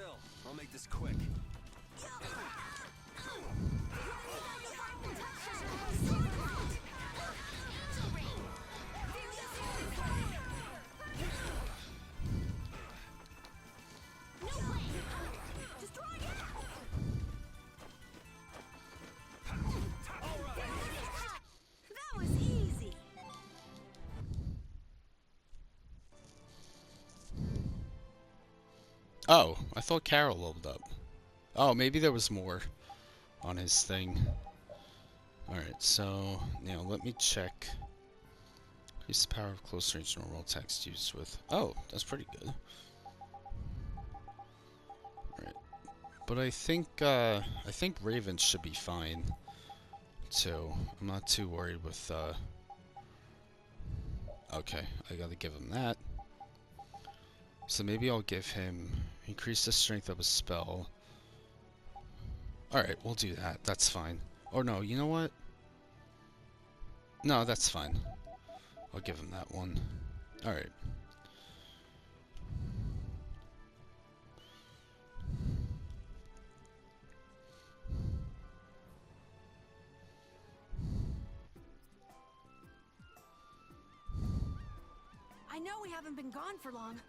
still. I'll make this quick. That was easy. Oh, I thought Carol leveled up. Oh, maybe there was more on his thing. Alright, so now let me check. Use the power of close range normal attacks used with. Oh, that's pretty good. Alright. But I think Raven should be fine too. I'm not too worried with okay, I gotta give him that. So maybe I'll give him increase the strength of a spell. Alright, we'll do that. That's fine. Or no, you know what? No, that's fine. I'll give him that one. Alright. I know we haven't been gone for long,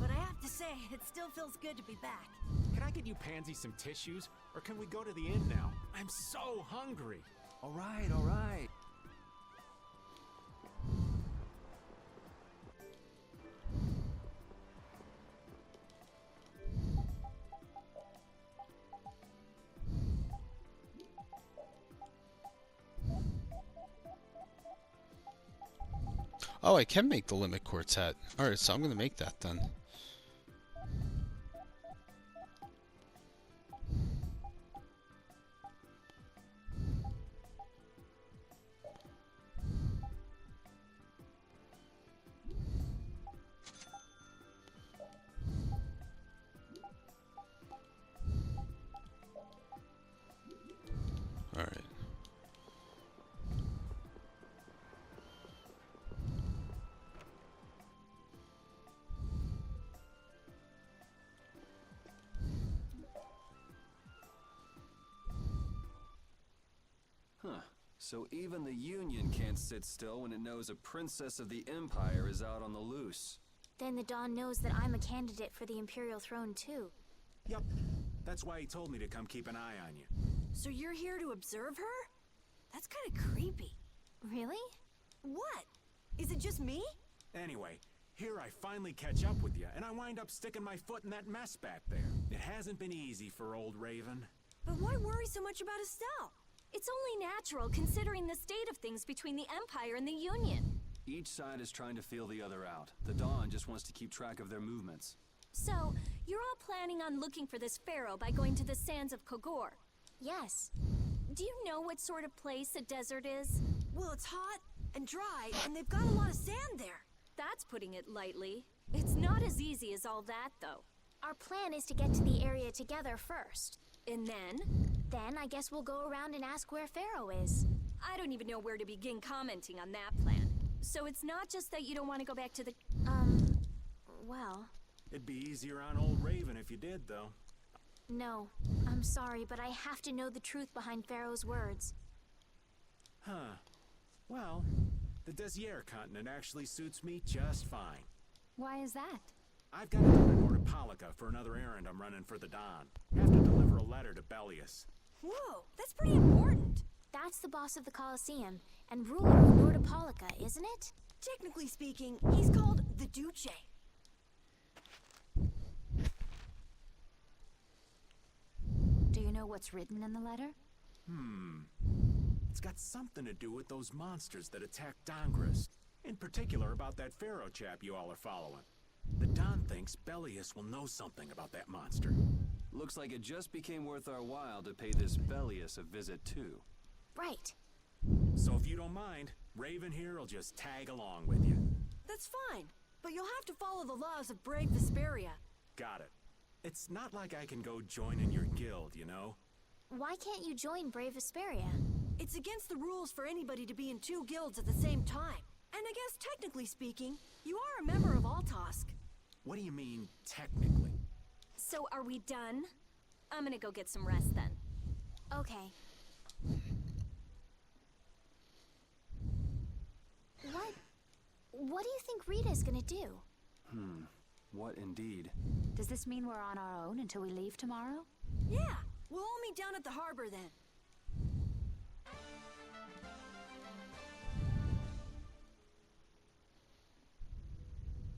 but I have to say, it still feels good to be back. Can I get you Pansy some tissues? Or can we go to the inn now? I'm so hungry. All right, all right. Oh, I can make the Limit Quartet. Alright, so I'm gonna make that then. Alright. Huh. So even the Union can't sit still when it knows a princess of the Empire is out on the loose. Then the Dawn knows that I'm a candidate for the Imperial throne too. Yup. That's why he told me to come keep an eye on you. So you're here to observe her? That's kind of creepy. Really? What? Is it just me? Anyway, here I finally catch up with you, and I wind up sticking my foot in that mess back there. It hasn't been easy for old Raven. But why worry so much about Estelle? It's only natural considering the state of things between the Empire and the Union. Each side is trying to feel the other out. The Dawn just wants to keep track of their movements. So, you're all planning on looking for this pharaoh by going to the sands of Kogor? Yes. Do you know what sort of place a desert is? Well, it's hot and dry, and they've got a lot of sand there. That's putting it lightly. It's not as easy as all that, though. Our plan is to get to the area together first. And then? Then I guess we'll go around and ask where Pharaoh is. I don't even know where to begin commenting on that plan. So it's not just that you don't want to go back to the... well... It'd be easier on old Raven if you did, though. No, I'm sorry, but I have to know the truth behind Pharaoh's words. Huh. Well, the Desier continent actually suits me just fine. Why is that? I've got to go to Nordopolica for another errand I'm running for the Don. Have to deliver a letter to Bellius. Whoa, that's pretty important. That's the boss of the Colosseum and ruler of Nordopolica, isn't it? Technically speaking, he's called the Duce. Do you know what's written in the letter? It's got something to do with those monsters that attacked Dongris. In particular about that Pharaoh chap you all are following. The Don thinks Bellius will know something about that monster. Looks like it just became worth our while to pay this Bellius a visit too. Right. So if you don't mind, Raven here will just tag along with you. That's fine, but you'll have to follow the laws of brave Vesperia. Got it. It's not like I can go join in your guild, you know? Why can't you join Brave Vesperia? It's against the rules for anybody to be in two guilds at the same time. And I guess technically speaking, you are a member of Altosk. What do you mean, technically? So are we done? I'm gonna go get some rest then. Okay. What do you think Rita's gonna do? What indeed? Does this mean we're on our own until we leave tomorrow? Yeah, we'll all meet down at the harbor then.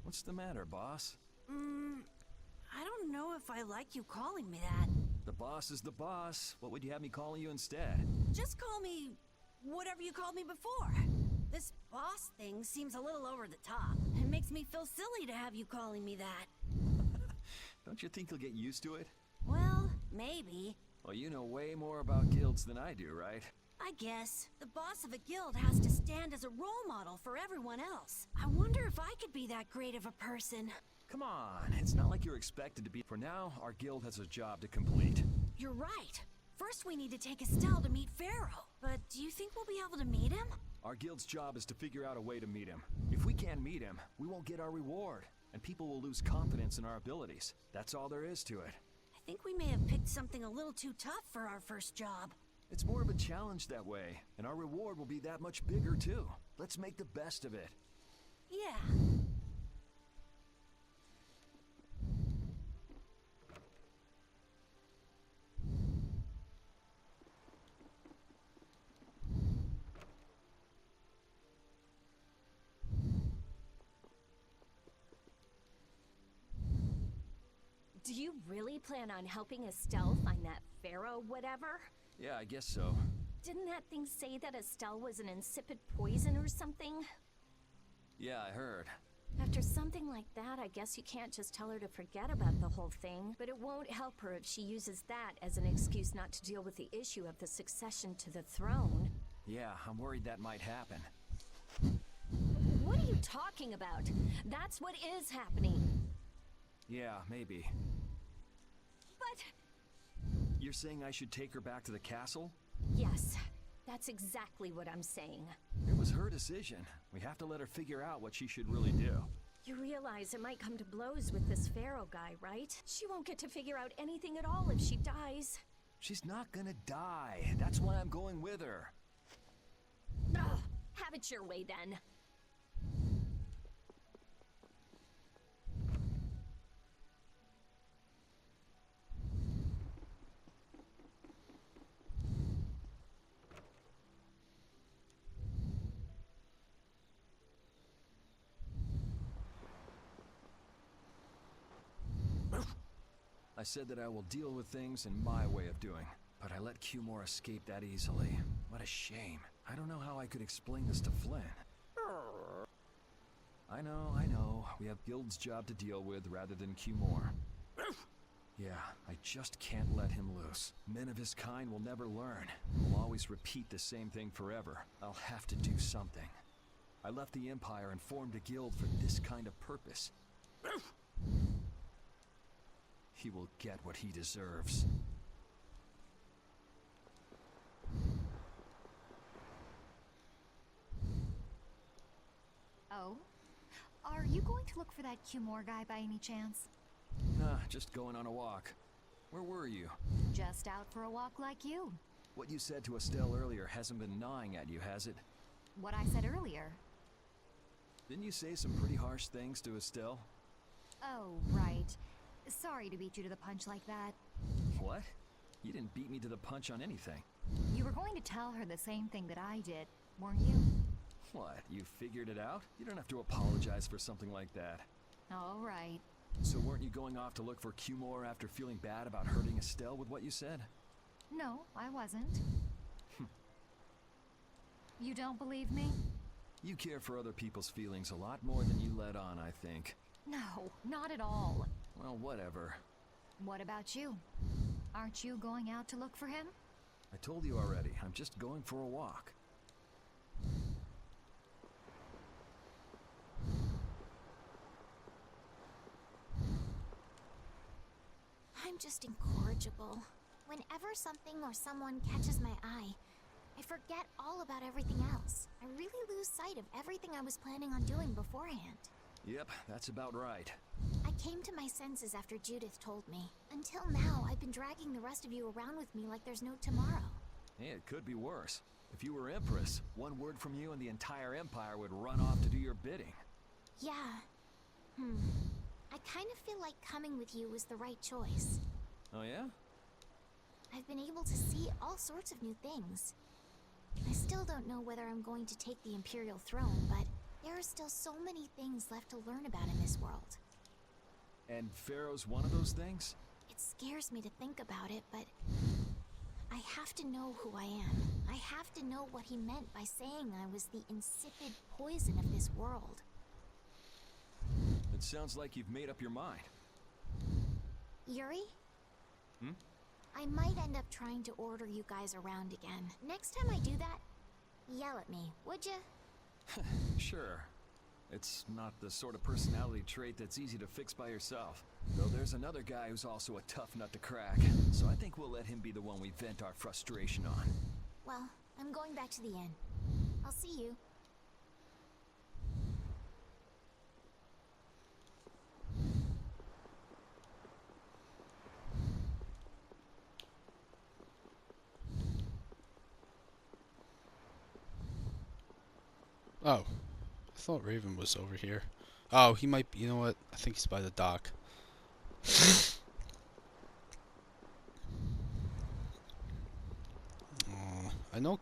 What's the matter, boss? I don't know if I like you calling me that. The boss is the boss. What would you have me calling you instead? Just call me whatever you called me before. This boss thing seems a little over the top. It makes me feel silly to have you calling me that. Don't you think you'll get used to it? Well, maybe. Well, you know way more about guilds than I do, right? I guess. The boss of a guild has to stand as a role model for everyone else. I wonder if I could be that great of a person. Come on, it's not like you're expected to be. For now, our guild has a job to complete. You're right. First we need to take Estelle to meet Pharaoh. But do you think we'll be able to meet him? Our guild's job is to figure out a way to meet him. If we can't meet him, we won't get our reward, and people will lose confidence in our abilities. That's all there is to it. I think we may have picked something a little too tough for our first job. It's more of a challenge that way, and our reward will be that much bigger too. Let's make the best of it. Yeah. Do you really plan on helping Estelle find that Pharaoh whatever? Yeah, I guess so. Didn't that thing say that Estelle was an insipid poison or something? Yeah, I heard. After something like that, I guess you can't just tell her to forget about the whole thing. But it won't help her if she uses that as an excuse not to deal with the issue of the succession to the throne. Yeah, I'm worried that might happen. What are you talking about? That's what is happening. Yeah, maybe. But... You're saying I should take her back to the castle? yes, that's exactly what I'm saying. It was her decision. We have to let her figure out what she should really do. You realize it might come to blows with this Pharaoh guy, right? She won't get to figure out anything at all if she dies. She's not gonna die. That's why I'm going with her. Ugh, have it your way then. I said that I will deal with things in my way of doing, but I let Cumore escape that easily. What a shame. I don't know how I could explain this to Flynn. I know. We have Guild's job to deal with rather than Cumore. Yeah, I just can't let him loose. Men of his kind will never learn. Will always repeat the same thing forever. I'll have to do something. I left the Empire and formed a guild for this kind of purpose. He will get what he deserves. Oh? Are you going to look for that Cumore guy by any chance? Nah, just going on a walk. Where were you? Just out for a walk like you. What you said to Estelle earlier hasn't been gnawing at you, has it? What I said earlier. Didn't you say some pretty harsh things to Estelle? Oh, right. Sorry to beat you to the punch like that. What? You didn't beat me to the punch on anything. You were going to tell her the same thing that I did, weren't you? What, you figured it out? You don't have to apologize for something like that. All right. So weren't you going off to look for Cumore after feeling bad about hurting Estelle with what you said? No, I wasn't. You don't believe me? You care for other people's feelings a lot more than you let on, I think. No, not at all. Well, whatever. What about you? Aren't you going out to look for him? I told you already, I'm just going for a walk. I'm just incorrigible. Whenever something or someone catches my eye, I forget all about everything else. I really lose sight of everything I was planning on doing beforehand. Yep, that's about right. I came to my senses after Judith told me. Until now, I've been dragging the rest of you around with me like there's no tomorrow. Hey, it could be worse. If you were Empress, one word from you and the entire Empire would run off to do your bidding. Yeah. I kind of feel like coming with you was the right choice. Oh yeah? I've been able to see all sorts of new things. I still don't know whether I'm going to take the Imperial throne, but there are still so many things left to learn about in this world. And Pharaoh's one of those things? It scares me to think about it, but I have to know who I am. I have to know what he meant by saying I was the insipid poison of this world. It sounds like you've made up your mind. Yuri? Hmm? I might end up trying to order you guys around again. Next time I do that, yell at me, would you? Sure. It's not the sort of personality trait that's easy to fix by yourself. Though there's another guy who's also a tough nut to crack, so I think we'll let him be the one we vent our frustration on. Well, I'm going back to the inn. I'll see you. Oh, I thought Raven was over here. Oh, he might be, you know what? I think he's by the dock. I know.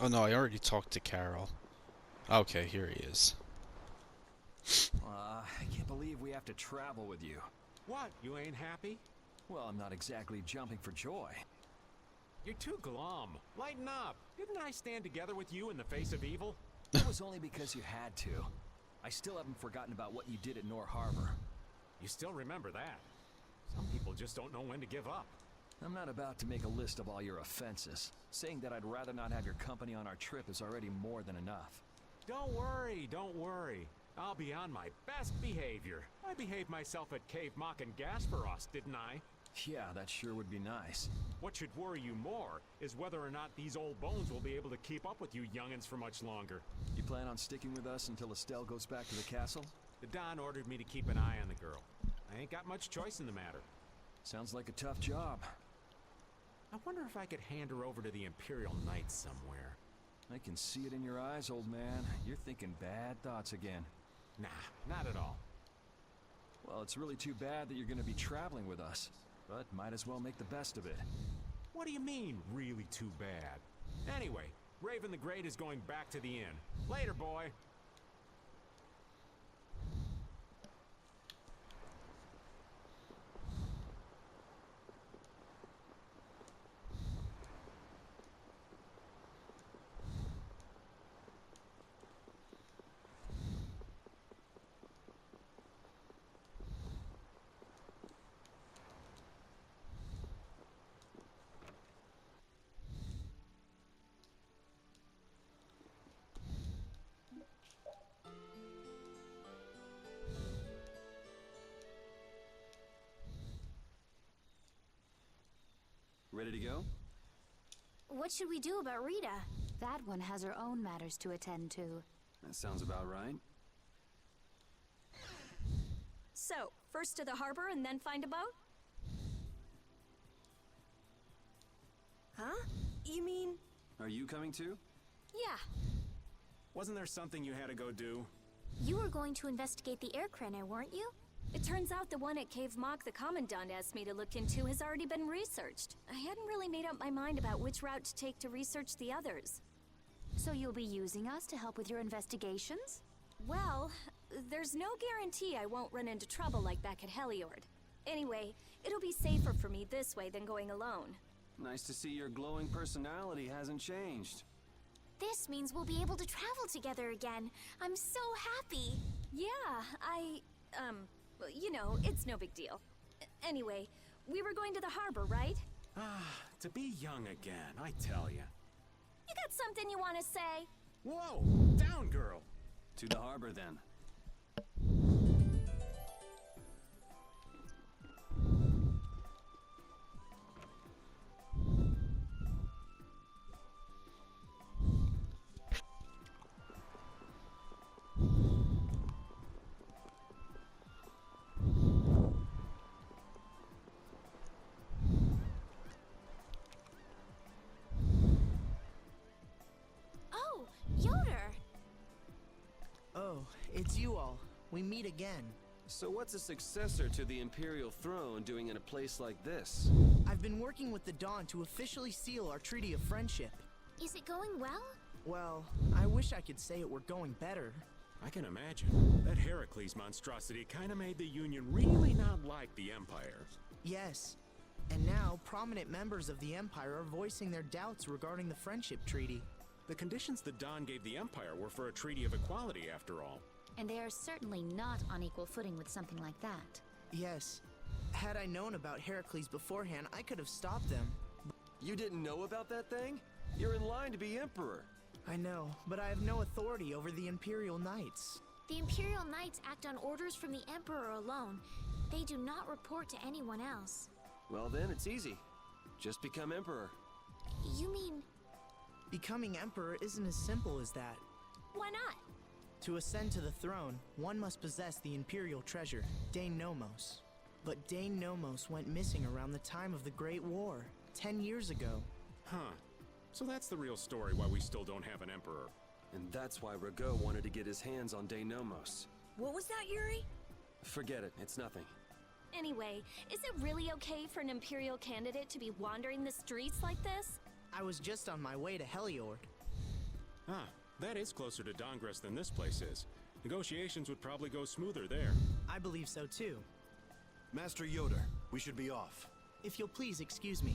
Oh no, I already talked to Carol. Okay, here he is. I can't believe we have to travel with you. What, you ain't happy? Well, I'm not exactly jumping for joy. You're too glum. Lighten up. Didn't I stand together with you in the face of evil? It was only because you had to. I still haven't forgotten about what you did at Nor Harbor. You still remember that. Some people just don't know when to give up. I'm not about to make a list of all your offenses. Saying that I'd rather not have your company on our trip is already more than enough. Don't worry, don't worry. I'll be on my best behavior. I behaved myself at Cave Mock and Gasparos, didn't I? Yeah, that sure would be nice. What should worry you more is whether or not these old bones will be able to keep up with you youngins for much longer. You plan on sticking with us until Estelle goes back to the castle? The Don ordered me to keep an eye on the girl. I ain't got much choice in the matter. Sounds like a tough job. I wonder if I could hand her over to the Imperial Knights somewhere. I can see it in your eyes, old man. You're thinking bad thoughts again. Nah, not at all. Well, it's really too bad that you're going to be traveling with us, but might as well make the best of it. What do you mean, really too bad? Anyway, Raven the Great is going back to the inn. Later, boy. Ready to go? What should we do about Rita? That one has her own matters to attend to. That sounds about right. So, first to the harbor and then find a boat? Huh? You mean... Are you coming too? Yeah. Wasn't there something you had to go do? You were going to investigate the air craner, weren't you? It turns out the one at Cave Mock the Commandant asked me to look into has already been researched. I hadn't really made up my mind about which route to take to research the others. So you'll be using us to help with your investigations? Well, there's no guarantee I won't run into trouble like back at Heliord. Anyway, it'll be safer for me this way than going alone. Nice to see your glowing personality hasn't changed. This means we'll be able to travel together again. I'm so happy. Yeah, well, you know, it's no big deal. Anyway, we were going to the harbor, right? Ah, to be young again, I tell ya. You got something you want to say? Whoa, down, girl. To the harbor, then. Oh, it's you all. We meet again. So what's a successor to the Imperial throne doing in a place like this? I've been working with the Dawn to officially seal our Treaty of Friendship. Is it going well? Well, I wish I could say it were going better. I can imagine. That Heracles monstrosity kinda made the Union really not like the Empire. Yes. And now, prominent members of the Empire are voicing their doubts regarding the Friendship Treaty. The conditions the Dawn gave the Empire were for a treaty of equality, after all. And they are certainly not on equal footing with something like that. Yes. Had I known about Heracles beforehand, I could have stopped them. You didn't know about that thing? You're in line to be Emperor. I know, but I have no authority over the Imperial Knights. The Imperial Knights act on orders from the Emperor alone. They do not report to anyone else. Well then, it's easy. Just become Emperor. You mean... Becoming Emperor isn't as simple as that. Why not? To ascend to the throne, one must possess the Imperial treasure, Dane Nomos. But Dane Nomos went missing around the time of the Great War, 10 years ago. Huh. So that's the real story why we still don't have an Emperor. And that's why Rago wanted to get his hands on Denomos. What was that, Yuri? Forget it, it's nothing. Anyway, is it really okay for an Imperial candidate to be wandering the streets like this? I was just on my way to Heliord. Ah, that is closer to Dongress than this place is. Negotiations would probably go smoother there. I believe so too. Master Yoder, we should be off. If you'll please excuse me.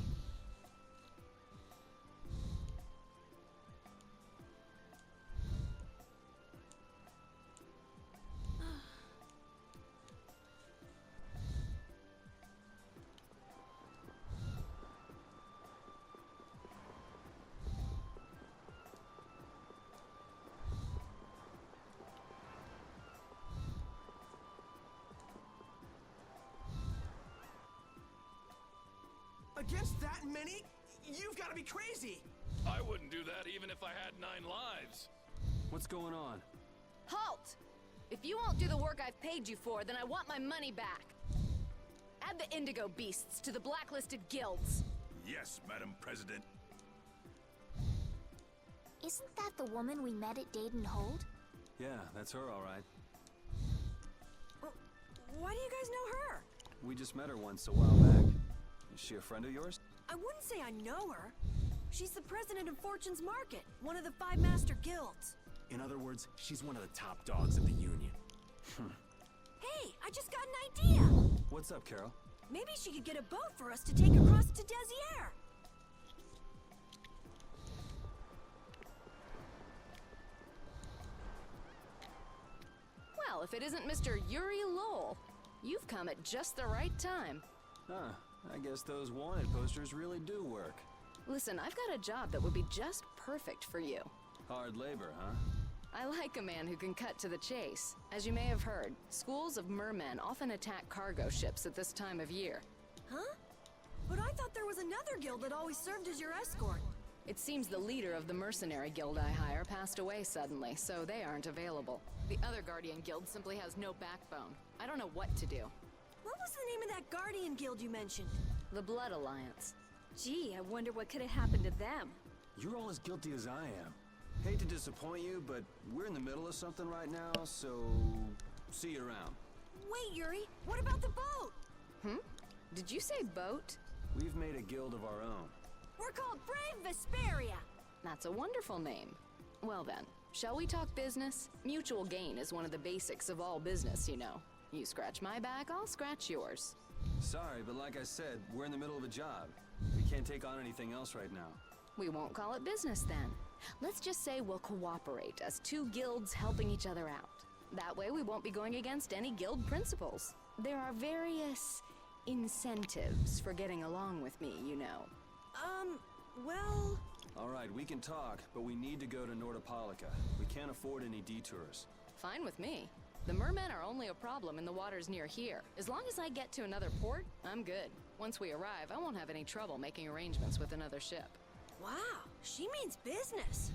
Against that many? You've got to be crazy! I wouldn't do that even if I had 9 lives. What's going on? Halt! If you won't do the work I've paid you for, then I want my money back. Add the Indigo Beasts to the blacklisted guilds. Yes, Madam President. Isn't that the woman we met at Dayton Hold? Yeah, that's her all right. Why do you guys know her? We just met her once a while back. Is she a friend of yours? I wouldn't say I know her. She's the president of Fortune's Market, one of the 5 master guilds. In other words, she's one of the top dogs of the Union. Hey, I just got an idea! What's up, Carol? Maybe she could get a boat for us to take across to Desier. Well, if it isn't Mr. Yuri Lowell, you've come at just the right time. Huh, I guess those wanted posters really do work. Listen, I've got a job that would be just perfect for you. Hard labor, huh? I like a man who can cut to the chase. As you may have heard, schools of mermen often attack cargo ships at this time of year. Huh? But I thought there was another guild that always served as your escort. It seems the leader of the mercenary guild I hire passed away suddenly, so they aren't available. The other Guardian guild simply has no backbone. I don't know what to do. What was the name of that Guardian guild you mentioned? The Blood Alliance. Gee, I wonder what could have happened to them. You're all as guilty as I am. Hate to disappoint you, but we're in the middle of something right now, so see you around. Wait, Yuri, what about the boat? Did you say boat? We've made a guild of our own. We're called Brave Vesperia. That's a wonderful name. Well then, shall we talk business? Mutual gain is one of the basics of all business, you know. You scratch my back, I'll scratch yours. Sorry, but like I said, we're in the middle of a job. We can't take on anything else right now. We won't call it business then. Let's just say we'll cooperate as 2 guilds helping each other out. That way we won't be going against any guild principles. There are various incentives for getting along with me, you know. Well... All right, we can talk, but we need to go to Nordopolica. We can't afford any detours. Fine with me. The mermen are only a problem in the waters near here. As long as I get to another port, I'm good. Once we arrive, I won't have any trouble making arrangements with another ship. Wow, she means business.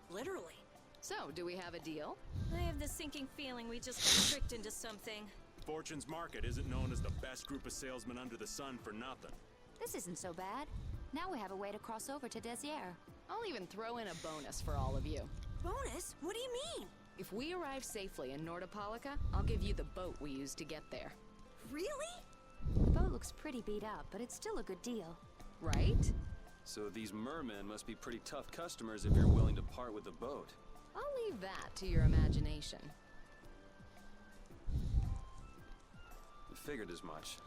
Literally. So, do we have a deal? I have the sinking feeling we just got tricked into something. Fortune's Market isn't known as the best group of salesmen under the sun for nothing. This isn't so bad. Now we have a way to cross over to Desier. I'll even throw in a bonus for all of you. Bonus? What do you mean? If we arrive safely in Nordopolica, I'll give you the boat we used to get there. Really? The boat looks pretty beat up, but it's still a good deal. Right? So these mermen must be pretty tough customers if you're willing to part with the boat. I'll leave that to your imagination. Figured as much.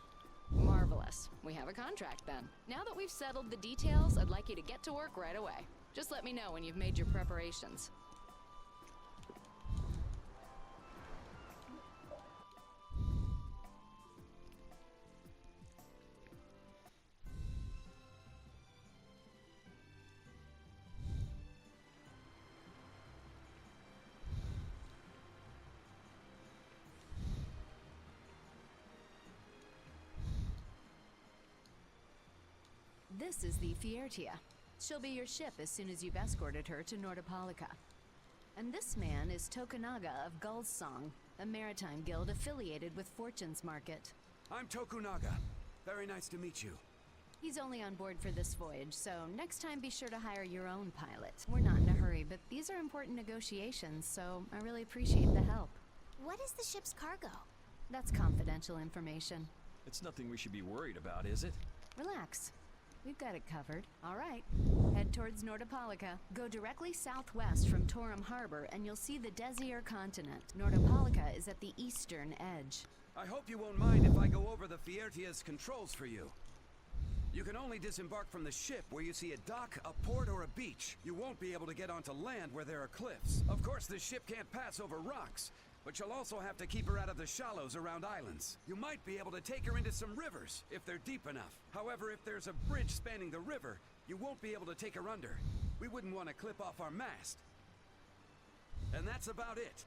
Marvelous. We have a contract then. Now that we've settled the details, I'd like you to get to work right away. Just let me know when you've made your preparations. This is the Fiertia. She'll be your ship as soon as you've escorted her to Nordopolica. And this man is Tokunaga of Gull's Song, a maritime guild affiliated with Fortune's Market. I'm Tokunaga. Very nice to meet you. He's only on board for this voyage, so next time be sure to hire your own pilot. We're not in a hurry, but these are important negotiations, so I really appreciate the help. What is the ship's cargo? That's confidential information. It's nothing we should be worried about, is it? Relax. We've got it covered. All right. Head towards Nordopolica. Go directly southwest from Torum Harbor, and you'll see the Desir continent. Nordopolica is at the eastern edge. I hope you won't mind if I go over the Fiertia's controls for you. You can only disembark from the ship where you see a dock, a port, or a beach. You won't be able to get onto land where there are cliffs. Of course, the ship can't pass over rocks, but you'll also have to keep her out of the shallows around islands. You might be able to take her into some rivers, if they're deep enough. However, if there's a bridge spanning the river, you won't be able to take her under. We wouldn't want to clip off our mast. And that's about it.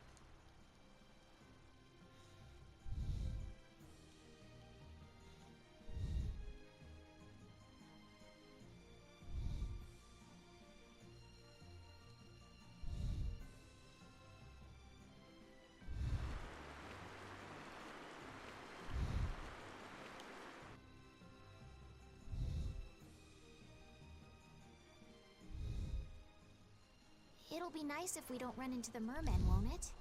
It'll be nice if we don't run into the mermen, won't it?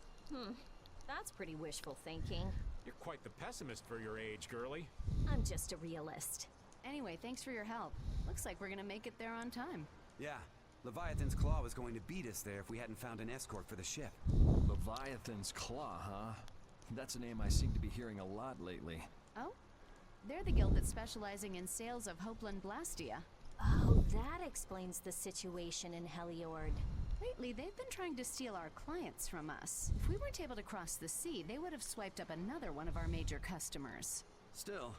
That's pretty wishful thinking. You're quite the pessimist for your age, girlie. I'm just a realist. Anyway, thanks for your help. Looks like we're gonna make it there on time. Yeah, Leviathan's Claw was going to beat us there if we hadn't found an escort for the ship. Leviathan's Claw, huh? That's a name I seem to be hearing a lot lately. Oh? They're the guild that's specializing in sales of Hopeland Blastia. Oh, that explains the situation in Heliord. Lately, they've been trying to steal our clients from us. If we weren't able to cross the sea, they would have swiped up another one of our major customers. Still,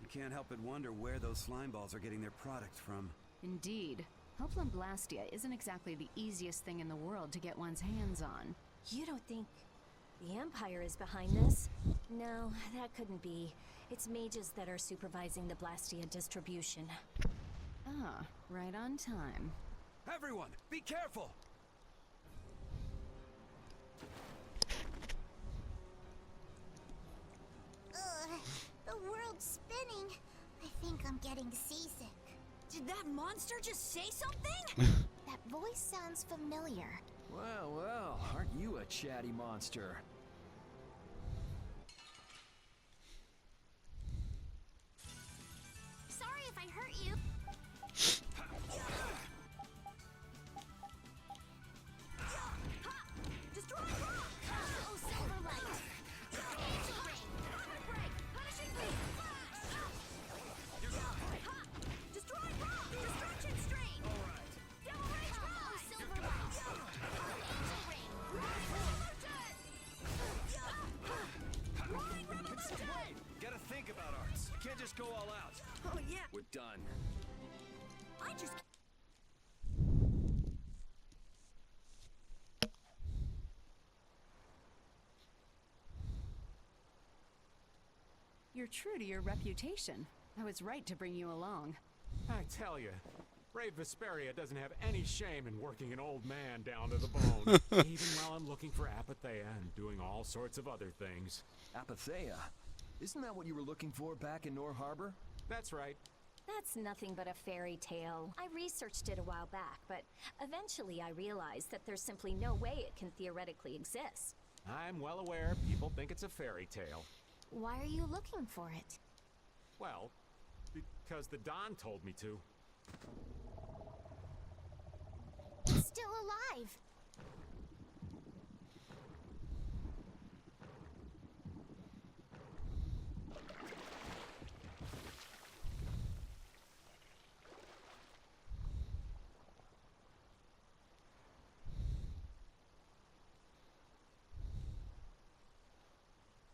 you can't help but wonder where those slime balls are getting their product from. Indeed. Hopeland Blastia isn't exactly the easiest thing in the world to get one's hands on. You don't think the Empire is behind this? No, that couldn't be. It's mages that are supervising the Blastia distribution. Ah, right on time. Everyone, be careful! Ugh, the world's spinning. I think I'm getting seasick. Did that monster just say something? That voice sounds familiar. Well, well, aren't you a chatty monster? Sorry if I hurt you. Destroy rock! Oh, silver light. Angel ring. Counter break! Punishing beam! Flash! Destroy rock! Destruction strain! Devil rage Oh, rise! silver light. Angel ring. Line revolution! Gotta think about arts. You can't just go all out. Oh yeah, We're done. I just... You're true to your reputation. I was right to bring you along. I tell you, Brave Vesperia doesn't have any shame in working an old man down to the bone, even while I'm looking for Apathea and doing all sorts of other things. Apathea? Isn't that what you were looking for back in Nor Harbor? That's right. That's nothing but a fairy tale. I researched it a while back, but eventually I realized that there's simply no way it can theoretically exist. I'm well aware people think it's a fairy tale. Why are you looking for it? Well, because the Don told me to. It's still alive.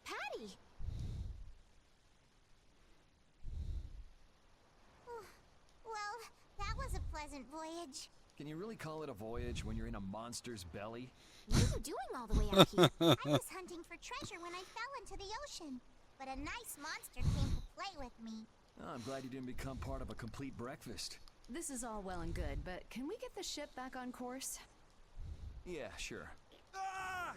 Patty! Well, that was a pleasant voyage. Can you really call it a voyage when you're in a monster's belly? What are you doing all the way out here? I was hunting for treasure when I fell into the ocean, but a nice monster came to play with me. Oh, I'm glad you didn't become part of a complete breakfast. This is all well and good, but can we get the ship back on course? Yeah, sure. Ah!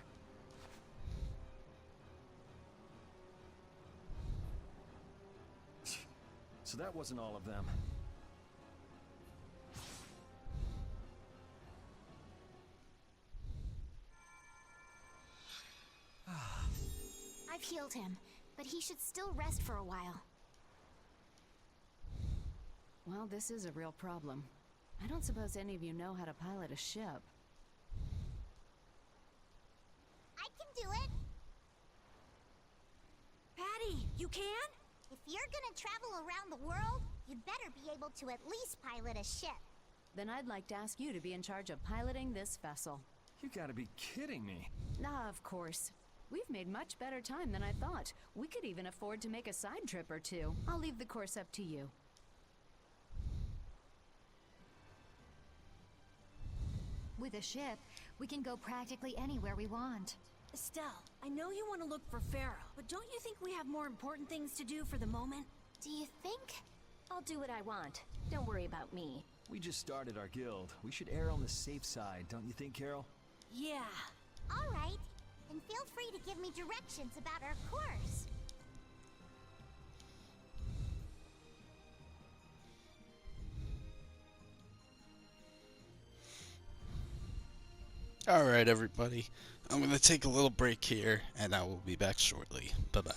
So that wasn't all of them. I've healed him, but he should still rest for a while. Well, this is a real problem. I don't suppose any of you know how to pilot a ship. I can do it. Patty, you can? If you're gonna travel around the world, you'd better be able to at least pilot a ship. Then I'd like to ask you to be in charge of piloting this vessel. You gotta be kidding me. Ah, of course. We've made much better time than I thought. We could even afford to make a side trip or two. I'll leave the course up to you. With a ship, we can go practically anywhere we want. Estelle, I know you want to look for Pharaoh, but don't you think we have more important things to do for the moment? Do you think? I'll do what I want. Don't worry about me. We just started our guild. We should err on the safe side, don't you think, Carol? Yeah. All right. Then feel free to give me directions about our course. Alright, everybody. I'm going to take a little break here, and I will be back shortly. Bye-bye.